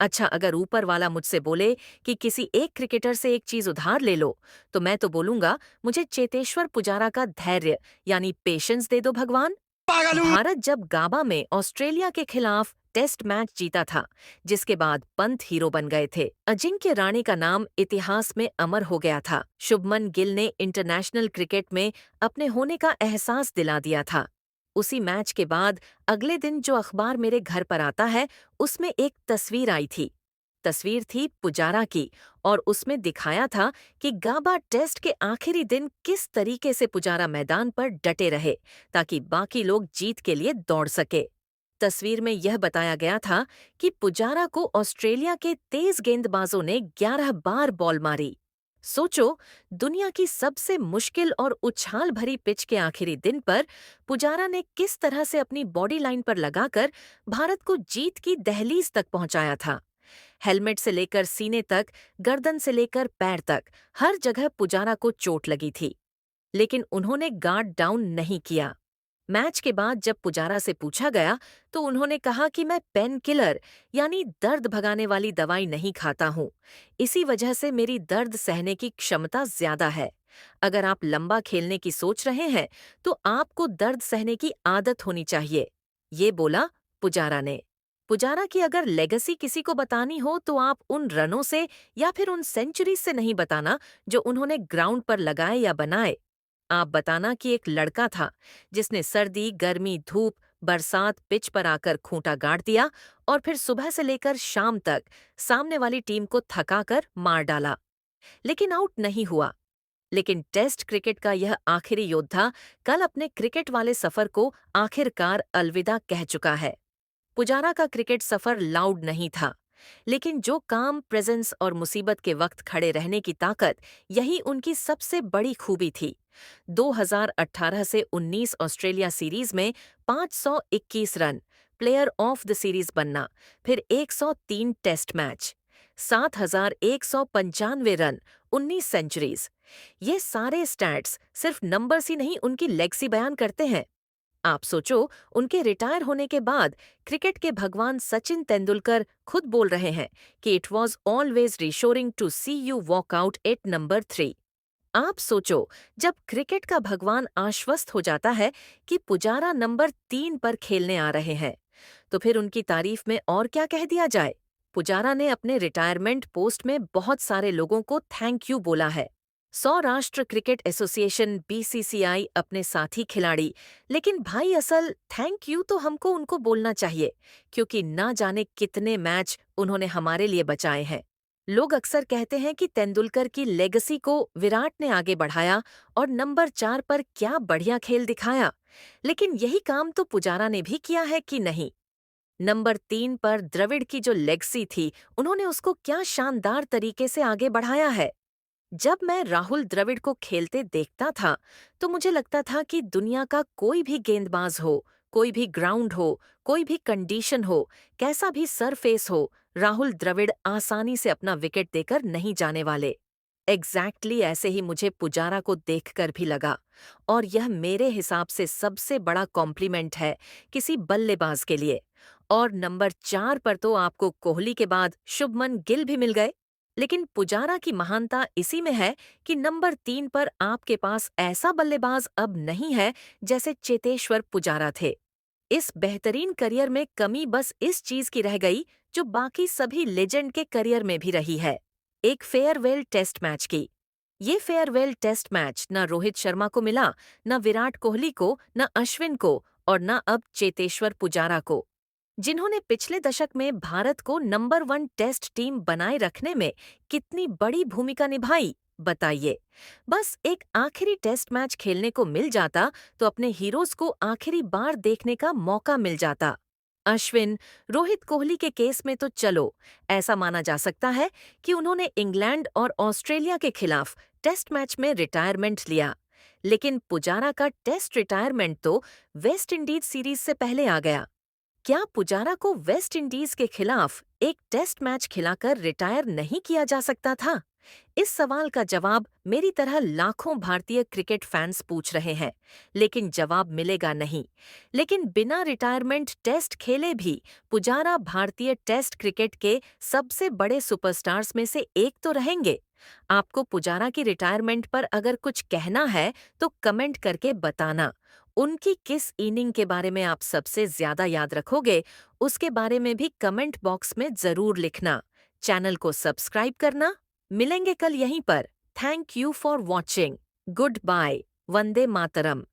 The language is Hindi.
अच्छा, अगर ऊपर वाला मुझसे बोले कि किसी एक क्रिकेटर से एक चीज उधार ले लो, तो मैं तो बोलूंगा मुझे चेतेश्वर पुजारा का धैर्य यानी पेशेंस दे दो भगवान। पागल हूँ। भारत जब गाबा में ऑस्ट्रेलिया के खिलाफ टेस्ट मैच जीता था, जिसके बाद पंत हीरो बन गए थे, अजिंक्य राणे का नाम इतिहास में अमर हो गया था, शुभमन गिल ने इंटरनेशनल क्रिकेट में अपने होने का एहसास दिला दिया था। उसी मैच के बाद अगले दिन जो अखबार मेरे घर पर आता है, उसमें एक तस्वीर आई थी। तस्वीर थी पुजारा की, और उसमें दिखाया था कि गाबा टेस्ट के आखिरी दिन किस तरीके से पुजारा मैदान पर डटे रहे ताकि बाकी लोग जीत के लिए दौड़ सके। तस्वीर में यह बताया गया था कि पुजारा को ऑस्ट्रेलिया के तेज गेंदबाजों ने 11 बार बॉल मारी। सोचो, दुनिया की सबसे मुश्किल और उछाल भरी पिच के आखिरी दिन पर पुजारा ने किस तरह से अपनी बॉडी लाइन पर लगाकर भारत को जीत की दहलीज तक पहुंचाया था। हेलमेट से लेकर सीने तक, गर्दन से लेकर पैर तक, हर जगह पुजारा को चोट लगी थी, लेकिन उन्होंने गार्ड डाउन नहीं किया। मैच के बाद जब पुजारा से पूछा गया, तो उन्होंने कहा कि मैं पेन किलर यानी दर्द भगाने वाली दवाई नहीं खाता हूँ। इसी वजह से मेरी दर्द सहने की क्षमता ज्यादा है। अगर आप लंबा खेलने की सोच रहे हैं, तो आपको दर्द सहने की आदत होनी चाहिए। ये बोला पुजारा ने। पुजारा की अगर लेगेसी किसी को बतानी हो, तो आप उन रनों से या फिर उन सेंचुरी से नहीं बताना जो उन्होंने ग्राउंड पर लगाए या बनाए। आप बताना कि एक लड़का था जिसने सर्दी, गर्मी, धूप, बरसात पिच पर आकर खूंटा गाड़ दिया और फिर सुबह से लेकर शाम तक सामने वाली टीम को थकाकर मार डाला, लेकिन आउट नहीं हुआ। लेकिन टेस्ट क्रिकेट का यह आखिरी योद्धा कल अपने क्रिकेट वाले सफर को आखिरकार अलविदा कह चुका है। पुजारा का क्रिकेट सफर लाउड नहीं था, लेकिन जो काम, प्रेजेंस और मुसीबत के वक्त खड़े रहने की ताकत, यही उनकी सबसे बड़ी खूबी थी। 2018 से 19 ऑस्ट्रेलिया सीरीज में 521 run, player of the series बनना, फिर 103 टेस्ट मैच, 7,195 रन, 19 सेंचुरीज। ये सारे स्टैट्स सिर्फ नंबर्स ही नहीं, उनकी लेगसी बयान करते हैं। आप सोचो, उनके रिटायर होने के बाद क्रिकेट के भगवान सचिन तेंदुलकर खुद बोल रहे हैं कि it was always reassuring to see you walk out at number 3। आप सोचो, जब क्रिकेट का भगवान आश्वस्त हो जाता है कि पुजारा नंबर 3 पर खेलने आ रहे हैं, तो फिर उनकी तारीफ में और क्या कह दिया जाए। पुजारा ने अपने रिटायरमेंट पोस्ट में बहुत सारे लोगों को थैंक यू बोला है। सौराष्ट्र क्रिकेट एसोसिएशन बीसीसीआई अपने साथी खिलाड़ी, लेकिन भाई असल थैंक यू तो हमको उनको बोलना चाहिए, क्योंकि ना जाने कितने मैच उन्होंने हमारे लिए बचाए हैं। लोग अक्सर कहते हैं कि तेंदुलकर की लेगेसी को विराट ने आगे बढ़ाया और नंबर 4 पर क्या बढ़िया खेल दिखाया, लेकिन यही काम तो पुजारा ने भी किया है कि नहीं। नंबर 3 पर द्रविड़ की जो लेगेसी थी, उन्होंने उसको क्या शानदार तरीके से आगे बढ़ाया है। जब मैं राहुल द्रविड़ को खेलते देखता था, तो मुझे लगता था कि दुनिया का कोई भी गेंदबाज हो, कोई भी ग्राउंड हो, कोई भी कंडीशन हो, कैसा भी सरफेस हो, राहुल द्रविड़ आसानी से अपना विकेट देकर नहीं जाने वाले। एग्जैक्टली ऐसे ही मुझे पुजारा को देखकर भी लगा, और यह मेरे हिसाब से सबसे बड़ा कॉम्प्लीमेंट है किसी बल्लेबाज के लिए। और नंबर 4 पर तो आपको कोहली के बाद शुभमन गिल भी मिल गए, लेकिन पुजारा की महानता इसी में है कि नंबर 3 पर आपके पास ऐसा बल्लेबाज अब नहीं है जैसे चेतेश्वर पुजारा थे। इस बेहतरीन करियर में कमी बस इस चीज की रह गई जो बाकी सभी लेजेंड के करियर में भी रही है, एक फेयरवेल टेस्ट मैच की। ये फेयरवेल टेस्ट मैच न रोहित शर्मा को मिला, न विराट कोहली को, न अश्विन को, और न अब चेतेश्वर पुजारा को, जिन्होंने पिछले दशक में भारत को नंबर 1 टेस्ट टीम बनाए रखने में कितनी बड़ी भूमिका निभाई, बताइए। बस एक आखिरी टेस्ट मैच खेलने को मिल जाता, तो अपने हीरोज को आखिरी बार देखने का मौका मिल जाता। अश्विन, रोहित कोहली के केस में तो चलो ऐसा माना जा सकता है कि उन्होंने इंग्लैंड और ऑस्ट्रेलिया के खिलाफ टेस्ट मैच में रिटायरमेंट लिया, लेकिन पुजारा का टेस्ट रिटायरमेंट तो वेस्ट इंडीज सीरीज से पहले आ गया। क्या पुजारा को वेस्ट इंडीज के खिलाफ एक टेस्ट मैच खिलाकर रिटायर नहीं किया जा सकता था? इस सवाल का जवाब मेरी तरह लाखों भारतीय क्रिकेट फैंस पूछ रहे हैं, लेकिन जवाब मिलेगा नहीं। लेकिन बिना रिटायरमेंट टेस्ट खेले भी पुजारा भारतीय टेस्ट क्रिकेट के सबसे बड़े सुपरस्टार्स में से एक तो रहेंगे। आपको पुजारा की रिटायरमेंट पर अगर कुछ कहना है तो कमेंट करके बताना। उनकी किस इनिंग के बारे में आप सबसे ज्यादा याद रखोगे, उसके बारे में भी कमेंट बॉक्स में जरूर लिखना। चैनल को सब्सक्राइब करना। मिलेंगे कल यहीं पर। Thank you for watching. Good bye. वंदे मातरम।